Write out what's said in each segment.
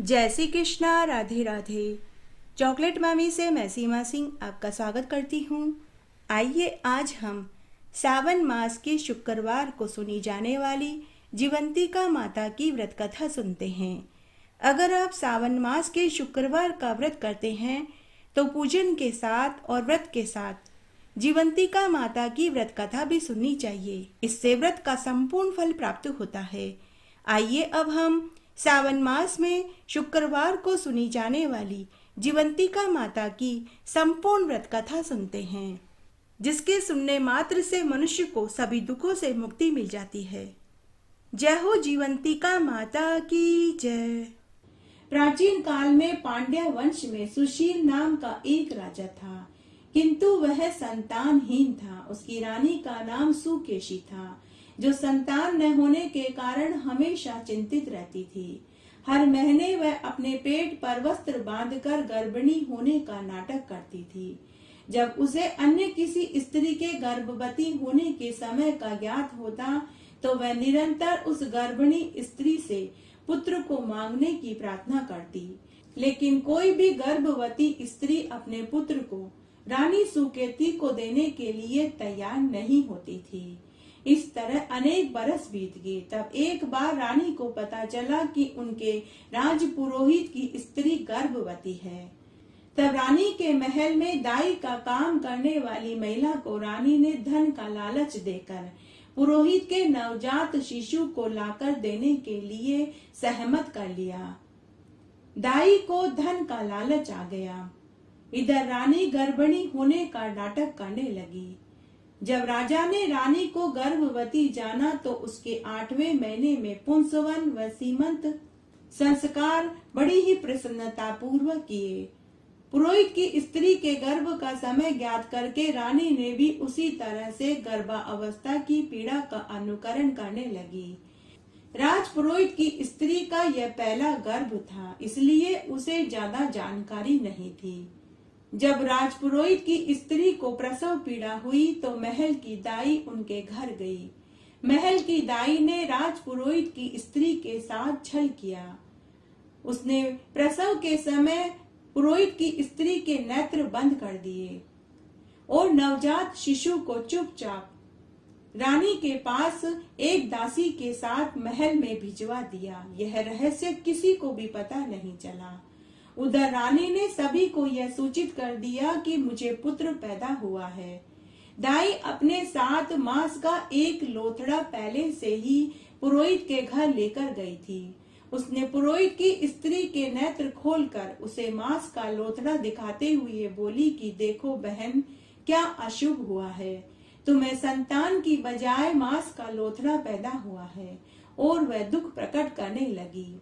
जय श्री कृष्णा। राधे राधे। चॉकलेट मामी से मैं सीमा सिंह आपका स्वागत करती हूँ। आइए आज हम सावन मास के शुक्रवार को सुनी जाने वाली जीवंतिका माता की व्रत कथा सुनते हैं। अगर आप सावन मास के शुक्रवार का व्रत करते हैं तो पूजन के साथ और व्रत के साथ जीवंतिका माता की व्रत कथा भी सुननी चाहिए। इससे व्रत का संपूर्ण फल प्राप्त होता है। आइए अब हम सावन मास में शुक्रवार को सुनी जाने वाली जीवंतिका माता की संपूर्ण व्रत कथा सुनते हैं, जिसके सुनने मात्र से मनुष्य को सभी दुखों से मुक्ति मिल जाती है। जय हो जीवंतिका माता की जय। प्राचीन काल में पांड्या वंश में सुशील नाम का एक राजा था, किंतु वह संतानहीन था। उसकी रानी का नाम सुकेशी था, जो संतान न होने के कारण हमेशा चिंतित रहती थी। हर महीने वह अपने पेट पर वस्त्र बांधकर गर्भिणी होने का नाटक करती थी। जब उसे अन्य किसी स्त्री के गर्भवती होने के समय का ज्ञात होता तो वह निरंतर उस गर्भिणी स्त्री से पुत्र को मांगने की प्रार्थना करती, लेकिन कोई भी गर्भवती स्त्री अपने पुत्र को रानी सुकेती को देने के लिए तैयार नहीं होती थी। इस तरह अनेक बरस बीत गए। तब एक बार रानी को पता चला कि उनके राजपुरोहित की स्त्री गर्भवती है। तब रानी के महल में दाई का काम करने वाली महिला को रानी ने धन का लालच देकर पुरोहित के नवजात शिशु को लाकर देने के लिए सहमत कर लिया। दाई को धन का लालच आ गया। इधर रानी गर्भिणी होने का नाटक करने लगी। जब राजा ने रानी को गर्भवती जाना तो उसके 8वें महीने में पुंसवन व सीमंत संस्कार बड़ी ही प्रसन्नता पूर्वक किए। पुरोहित की स्त्री के गर्भ का समय ज्ञात करके रानी ने भी उसी तरह से गर्भावस्था की पीड़ा का अनुकरण करने लगी। राजपुरोहित की स्त्री का यह पहला गर्भ था, इसलिए उसे ज्यादा जानकारी नहीं थी। जब राजपुरोहित की स्त्री को प्रसव पीड़ा हुई तो महल की दाई उनके घर गई। महल की दाई ने राजपुरोहित की स्त्री के साथ छल किया। उसने प्रसव के समय पुरोहित की स्त्री के नेत्र बंद कर दिए और नवजात शिशु को चुपचाप रानी के पास एक दासी के साथ महल में भिजवा दिया। यह रहस्य किसी को भी पता नहीं चला। उधर रानी ने सभी को यह सूचित कर दिया कि मुझे पुत्र पैदा हुआ है। दाई अपने 7 मास का एक लोथड़ा पहले से ही पुरोहित के घर लेकर गई थी। उसने पुरोहित की स्त्री के नेत्र खोलकर उसे मास का लोथड़ा दिखाते हुए बोली कि देखो बहन, क्या अशुभ हुआ है। तुम्हें संतान की बजाय मास का लोथड़ा पैदा हुआ है। और वह दुख प्रकट करने लगी।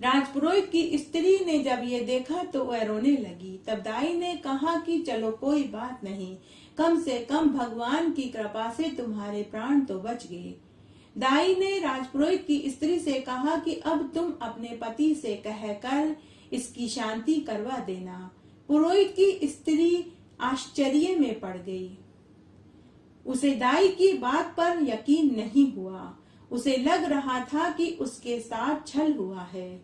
राजपुरोहित की स्त्री ने जब ये देखा तो वह रोने लगी। तब दाई ने कहा कि चलो कोई बात नहीं, कम से कम भगवान की कृपा से तुम्हारे प्राण तो बच गए। दाई ने राजपुरोहित की स्त्री से कहा कि अब तुम अपने पति से कहकर इसकी शांति करवा देना। पुरोहित की स्त्री आश्चर्य में पड़ गई। उसे दाई की बात पर यकीन नहीं हुआ। उसे लग रहा था कि उसके साथ छल हुआ है।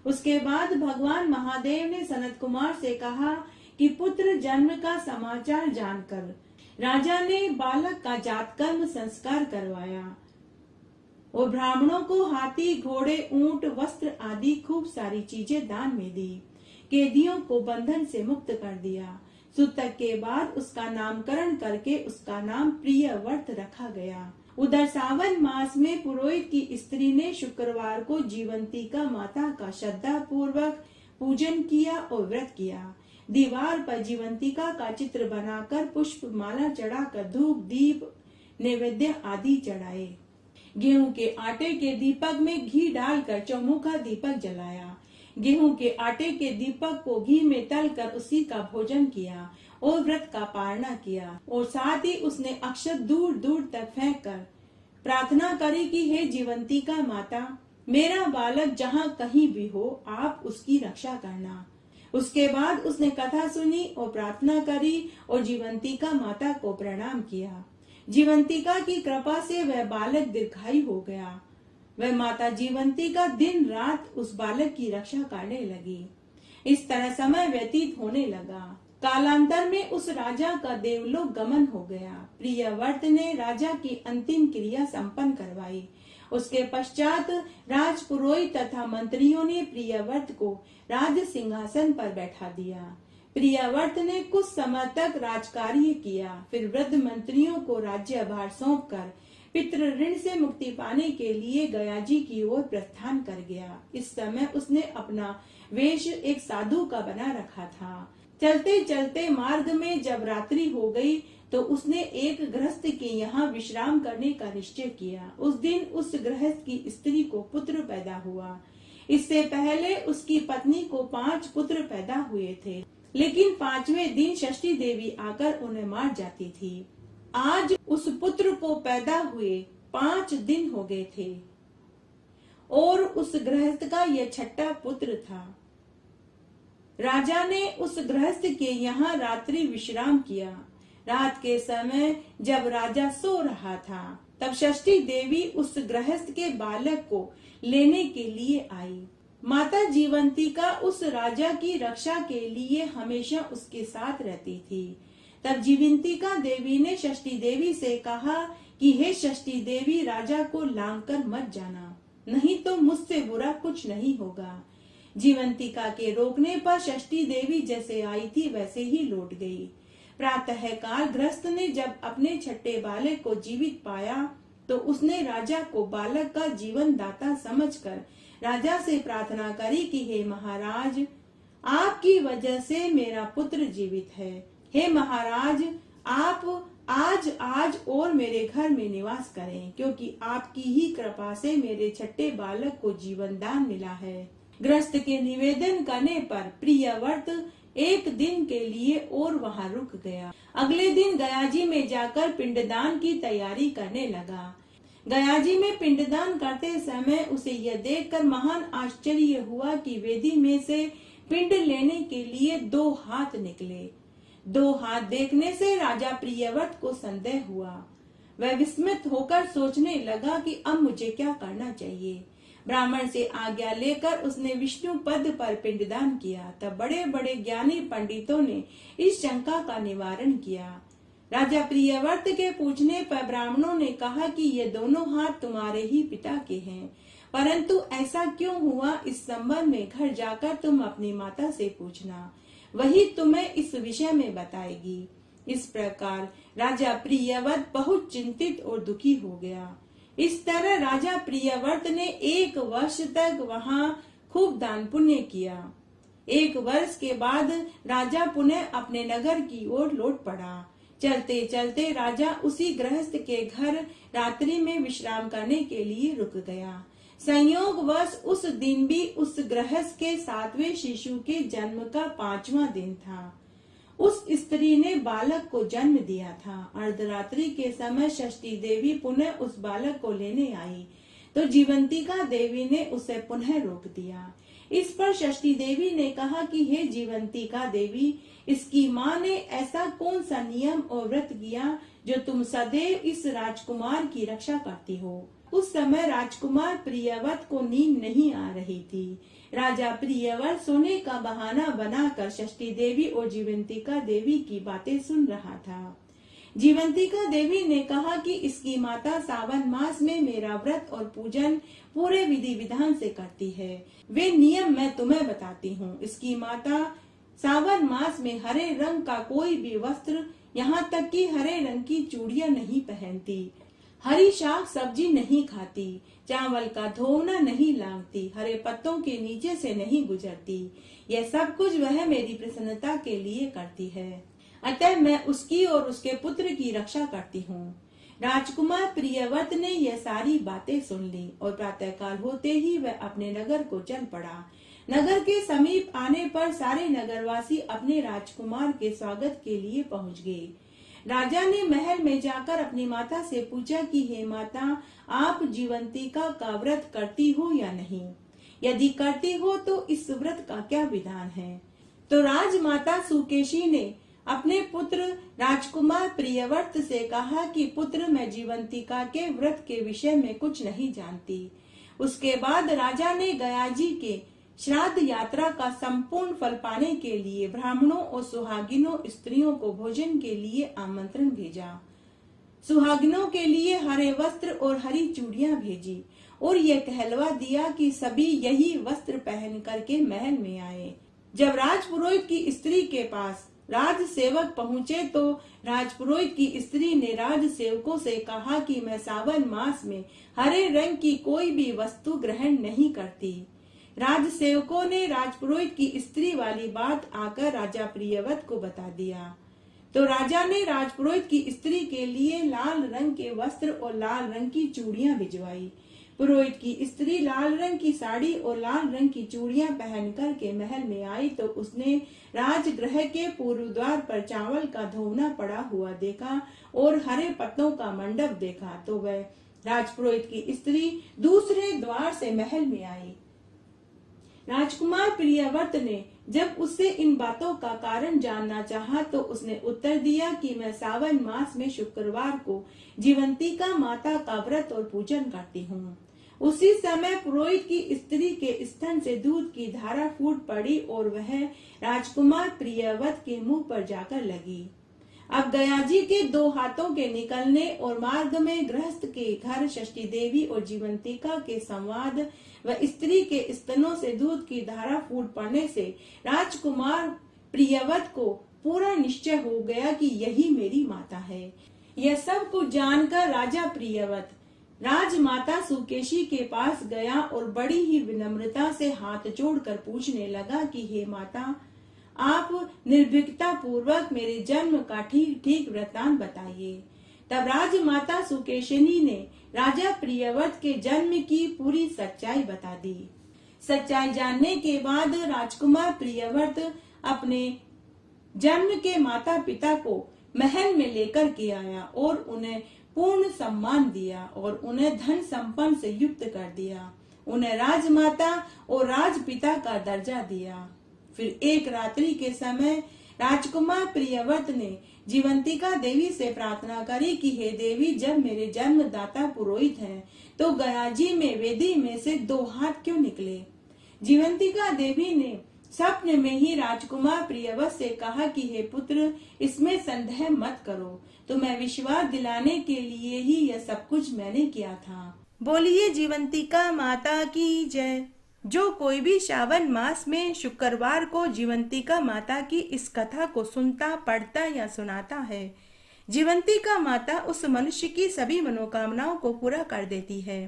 उसके बाद भगवान महादेव ने सनत कुमार से कहा कि पुत्र जन्म का समाचार जानकर राजा ने बालक का जातकर्म संस्कार करवाया और ब्राह्मणों को हाथी, घोड़े, ऊंट, वस्त्र आदि खूब सारी चीजें दान में दी। कैदियों को बंधन से मुक्त कर दिया। सूतक के बाद उसका नामकरण करके उसका नाम प्रियव्रत रखा गया। उधर सावन मास में पुरोहित की स्त्री ने शुक्रवार को जीवंतिका माता का श्रद्धा पूर्वक पूजन किया और व्रत किया। दीवार पर जीवंतिका का चित्र बनाकर पुष्प माला चढ़ाकर धूप, दीप, नैवेद्य आदि चढ़ाए। गेहूं के आटे के दीपक में घी डालकर चौमुखा दीपक जलाया। गेहूं के आटे के दीपक को घी में तलकर उसी का भोजन किया और व्रत का पालना किया। और साथ ही उसने अक्षत दूर दूर तक फेंक कर प्रार्थना करी कि हे जीवंतिका माता, मेरा बालक जहाँ कहीं भी हो आप उसकी रक्षा करना। उसके बाद उसने कथा सुनी और प्रार्थना करी और जीवंतिका माता को प्रणाम किया। जीवंतिका की कृपा से वह बालक दीर्घायु हो गया। वह माता जीवंती का दिन रात उस बालक की रक्षा करने लगी। इस तरह समय व्यतीत होने लगा। कालांतर में उस राजा का देवलोक गमन हो गया। प्रियव्रत ने राजा की अंतिम क्रिया संपन्न करवाई। उसके पश्चात राजपुरोहित तथा मंत्रियों ने प्रियव्रत को राज सिंहासन पर बैठा दिया। प्रियव्रत ने कुछ समय तक राजकार्य किया, फिर वृद्ध मंत्रियों को राज्यभार सौंपकर पितृ ऋण से मुक्ति पाने के लिए गया जी की ओर प्रस्थान कर गया। इस समय उसने अपना वेश एक साधु का बना रखा था। चलते चलते मार्ग में जब रात्रि हो गई तो उसने एक गृहस्थ के यहाँ विश्राम करने का निश्चय किया। उस दिन उस गृहस्थ की स्त्री को पुत्र पैदा हुआ। इससे पहले उसकी पत्नी को 5 पुत्र पैदा हुए थे, लेकिन 5वें दिन षष्ठी देवी आकर उन्हें मार जाती थी। आज उस पुत्र को पैदा हुए 5 दिन हो गए थे और उस गृहस्थ का यह 6ठा पुत्र था। राजा ने उस गृहस्थ के यहाँ रात्रि विश्राम किया। रात के समय जब राजा सो रहा था, तब षष्ठी देवी उस गृहस्थ के बालक को लेने के लिए आई। माता जीवंती का उस राजा की रक्षा के लिए हमेशा उसके साथ रहती थी। तब जीवंतिका देवी ने षष्ठी देवी से कहा कि हे षष्ठी देवी, राजा को लांग कर मत जाना, नहीं तो मुझसे बुरा कुछ नहीं होगा। जीवंतिका के रोकने पर षष्ठी देवी जैसे आई थी वैसे ही लौट गई। प्रातः काल गृहस्थ ने जब अपने 6ठे बालक को जीवित पाया तो उसने राजा को बालक का जीवन दाता समझकर राजा से प्रार्थना करी कि हे महाराज, आपकी वजह से मेरा पुत्र जीवित है। हे महाराज, आप आज और मेरे घर में निवास करें, क्योंकि आपकी ही कृपा से मेरे 6ठे बालक को जीवन दान मिला है। गृहस्थ के निवेदन करने पर प्रियव्रत एक दिन के लिए और वहां रुक गया। अगले दिन गयाजी में जाकर पिंडदान की तैयारी करने लगा। गयाजी में पिंडदान करते समय उसे यह देखकर महान आश्चर्य हुआ कि वेदी में से पिंड लेने के लिए 2 हाथ निकले। 2 हाथ देखने से राजा प्रियव्रत को संदेह हुआ। वह विस्मित होकर सोचने लगा कि अब मुझे क्या करना चाहिए। ब्राह्मण से आज्ञा लेकर उसने विष्णु पद पर पिंडदान किया। तब बड़े बड़े ज्ञानी पंडितों ने इस शंका का निवारण किया। राजा प्रियव्रत के पूछने पर ब्राह्मणों ने कहा कि ये दोनों हाथ तुम्हारे ही पिता के हैं, परंतु ऐसा क्यों हुआ इस संबंध में घर जाकर तुम अपनी माता से पूछना, वही तुम्हें इस विषय में बताएगी। इस प्रकार राजा प्रियव्रत बहुत चिंतित और दुखी हो गया। इस तरह राजा प्रियव्रत ने 1 वर्ष तक वहां खूब दान पुण्य किया। 1 वर्ष के बाद राजा पुनः अपने नगर की ओर लौट पड़ा। चलते चलते राजा उसी गृहस्थ के घर रात्रि में विश्राम करने के लिए रुक गया। संयोगवश उस दिन भी उस गृहस्थ के 7वें शिशु के जन्म का 5वां दिन था। उस स्त्री ने बालक को जन्म दिया था। अर्धरात्रि के समय षष्ठी देवी पुनः उस बालक को लेने आई तो जीवंतिका देवी ने उसे पुनः रोक दिया। इस पर षष्ठी देवी ने कहा कि हे जीवंतिका देवी, इसकी माँ ने ऐसा कौन सा नियम और व्रत किया जो तुम सदैव इस राजकुमार की रक्षा करती हो। उस समय राजकुमार प्रियव्रत को नींद नहीं आ रही थी। राजा प्रियव्रत सोने का बहाना बनाकर षष्ठी देवी और जीवंतिका देवी की बातें सुन रहा था। जीवंतिका देवी ने कहा कि इसकी माता सावन मास में मेरा व्रत और पूजन पूरे विधि विधान से करती है। वे नियम मैं तुम्हें बताती हूँ। इसकी माता सावन मास में हरे रंग का कोई भी वस्त्र, यहाँ तक कि हरे रंग की चूड़ियाँ नहीं पहनती, हरी शाक सब्जी नहीं खाती, चावल का धोना नहीं लांघती, हरे पत्तों के नीचे से नहीं गुजरती। यह सब कुछ वह मेरी प्रसन्नता के लिए करती है, अतः मैं उसकी और उसके पुत्र की रक्षा करती हूँ। राजकुमार प्रियव्रत ने यह सारी बातें सुन ली और प्रातःकाल होते ही वह अपने नगर को चल पड़ा। नगर के समीप आने पर सारे नगरवासी अपने राजकुमार के स्वागत के लिए पहुँच गए। राजा ने महल में जाकर अपनी माता से पूछा कि हे माता, आप जीवंतिका का व्रत करती हो या नहीं? यदि करती हो तो इस व्रत का क्या विधान है? तो राजमाता सुकेशी ने अपने पुत्र राजकुमार प्रियव्रत से कहा कि पुत्र, मैं जीवंतिका के व्रत के विषय में कुछ नहीं जानती। उसके बाद राजा ने गयाजी के श्राद्ध यात्रा का संपूर्ण फल पाने के लिए ब्राह्मणों और सुहागिनों स्त्रियों को भोजन के लिए आमंत्रण भेजा। सुहागिनों के लिए हरे वस्त्र और हरी चूड़ियां भेजी और यह कहलवा दिया कि सभी यही वस्त्र पहन करके महल में आए। जब राजपुरोहित की स्त्री के पास राज सेवक पहुंचे तो राजपुरोहित की स्त्री ने राज सेवकों से कहा कि मैं सावन मास में हरे रंग की कोई भी वस्तु ग्रहण नहीं करती। राज सेवकों ने राजपुरोहित की स्त्री वाली बात आकर राजा प्रियव्रत को बता दिया। तो राजा ने राजपुरोहित की स्त्री के लिए लाल रंग के वस्त्र और लाल रंग की चूड़ियां भिजवाई। पुरोहित की स्त्री लाल रंग की साड़ी और लाल रंग की चूड़ियां पहन कर के महल में आई तो उसने राजगृह के पूर्व द्वार पर चावल का धोना पड़ा हुआ देखा और हरे पत्तों का मंडप देखा। तो वह राजपुरोहित की स्त्री दूसरे द्वार से महल में आई। राजकुमार प्रियव्रत ने जब उससे इन बातों का कारण जानना चाहा तो उसने उत्तर दिया कि मैं सावन मास में शुक्रवार को जीवंतिका माता का व्रत और पूजन करती हूँ। उसी समय पुरोहित की स्त्री के स्तन से दूध की धारा फूट पड़ी और वह राजकुमार प्रियव्रत के मुंह पर जाकर लगी। अब गयाजी के दो हाथों के निकलने और मार्ग में गृहस्थ के घर षष्ठी देवी और जीवंतिका के संवाद व स्त्री के स्तनों से दूध की धारा फूट पड़ने से राजकुमार प्रियव्रत को पूरा निश्चय हो गया कि यही मेरी माता है। यह सब कुछ जानकर राजा प्रियव्रत राजमाता सुकेशी के पास गया और बड़ी ही विनम्रता से हाथ जोड़कर पूछने लगा कि हे माता, आप निर्भीकता पूर्वक मेरे जन्म का ठीक ठीक वृत्तांत बताइए। तब राजमाता सुकेशिनी ने राजा प्रियव्रत के जन्म की पूरी सच्चाई बता दी। सच्चाई जानने के बाद राजकुमार प्रियव्रत अपने जन्म के माता पिता को महल में लेकर के आया और उन्हें पूर्ण सम्मान दिया और उन्हें धन संपन्न से युक्त कर दिया। उन्हें राजमाता और राजपिता का दर्जा दिया। फिर एक रात्रि के समय राजकुमार प्रियव्रत ने जीवंतिका देवी से प्रार्थना करी कि हे देवी, जब मेरे जन्मदाता पुरोहित हैं तो गयाजी में वेदी में से दो हाथ क्यों निकले। जीवंतिका देवी ने स्वप्न में ही राजकुमार प्रियव्रत से कहा कि हे पुत्र, इसमें संदेह मत करो, तुम्हें विश्वास दिलाने के लिए ही यह सब कुछ मैंने किया था। बोलिए जीवंतिका माता की जय। जो कोई भी श्रावण मास में शुक्रवार को जीवंतिका माता की इस कथा को सुनता, पढ़ता या सुनाता है, जीवंतिका माता उस मनुष्य की सभी मनोकामनाओं को पूरा कर देती है।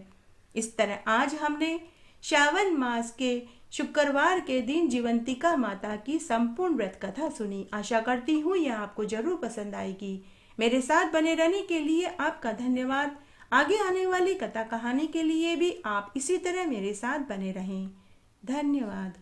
इस तरह आज हमने श्रावण मास के शुक्रवार के दिन जीवंतिका माता की संपूर्ण व्रत कथा सुनी। आशा करती हूँ यह आपको जरूर पसंद आएगी। मेरे साथ बने रहने के लिए आपका धन्यवाद। आगे आने वाली कथा कहानी के लिए भी आप इसी तरह मेरे साथ बने रहें। धन्यवाद।